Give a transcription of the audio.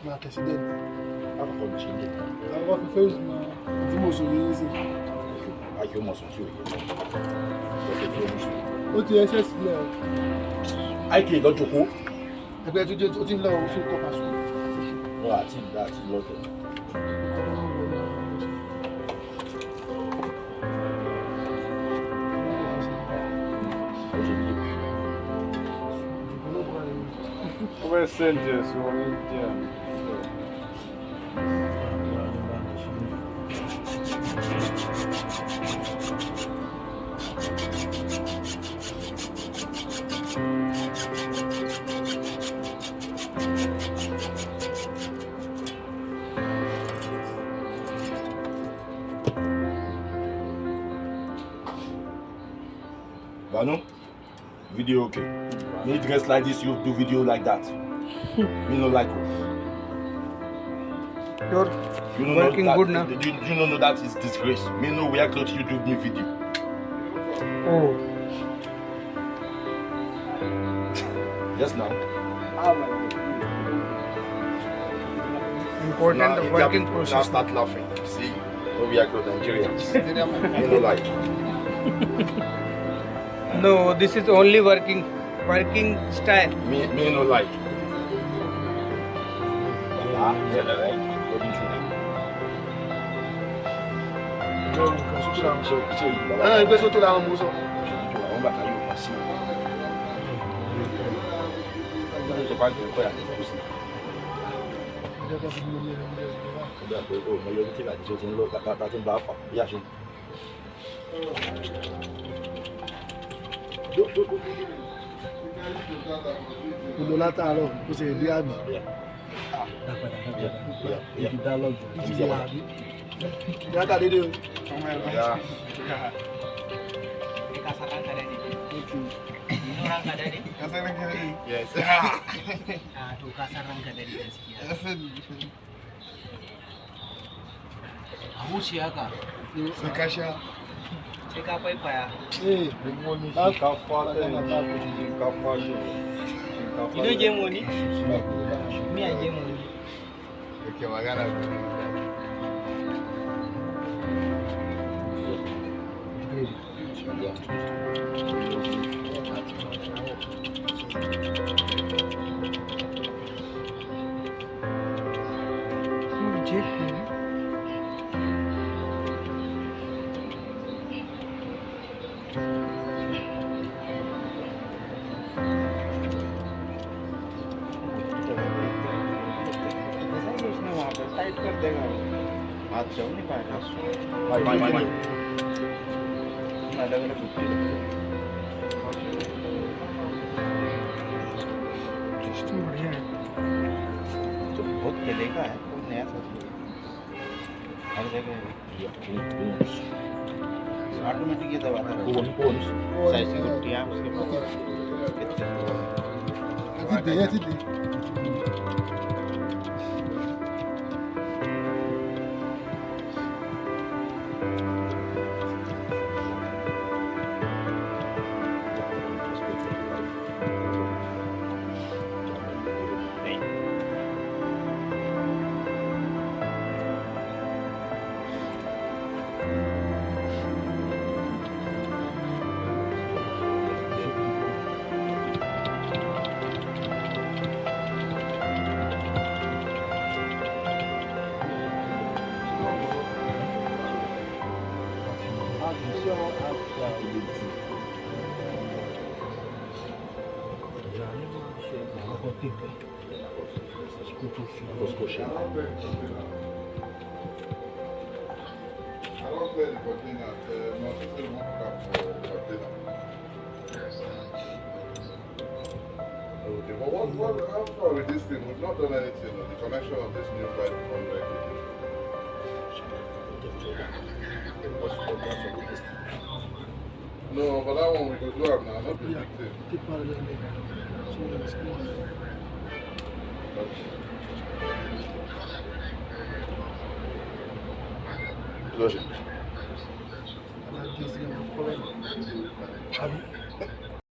ma president. How come you change it? I go for first ma tí mo sọ yìí sí. Ayé ọmọ sọ tí o yẹ. Ó ti ẹsẹ̀ sílẹ̀ o. Àìkè lọ́jọ́ kó. Ẹgbẹ́ tó jẹ́ ó ti ń lọ oṣù kọ́pà sùn. Wọ́n àti lọ́jọ́. Come send this one in there. Bano, video okay. Me dress like this, you do video like that. Me no like it. You're You know working that, good now. You don't know that is disgrace. Me no wear clothes, you do me video. Oh. Just now. Important Now, the in working now process. start laughing. See, no wear clothes, Nigerians. Me no like. No, this is only working style. Me no like. Ah, yeah, right. Ẹgbẹ́ sọ́tò làwọn mú sọ. Àwọn bàtà yóò máa sí. Ìjọba gbé pẹ́ àti ìtòsí. Ọjọ́ àpò ìkó ọmọ yọrí tí ìlàjì tó ti ń lọ tàtà tí ń bá fà bí àṣẹ. Kùlọ látàárọ̀ kó ṣe ìdí àmì. Yàtà dédé o. Yeah. Yes. Sai ka kwaikwaya. Shinkafa Ino gemoni? Miya gemoni. Yake magana. Tight कर देगा हाथ चल नहीं पाएगा Bye. अलग अलग कुत्ते system बढ़िया है। जो बहुत चलेगा है कोई नया सोच हर जगह ऑटोमेटिक ये दबाता है साइज की गुट्टियाँ उसके बाद ऐसी दे। How far with this thing? We've not done anything on the connection of this new 500 No, but that one we could do it now, not the big thing. Logic. Like this,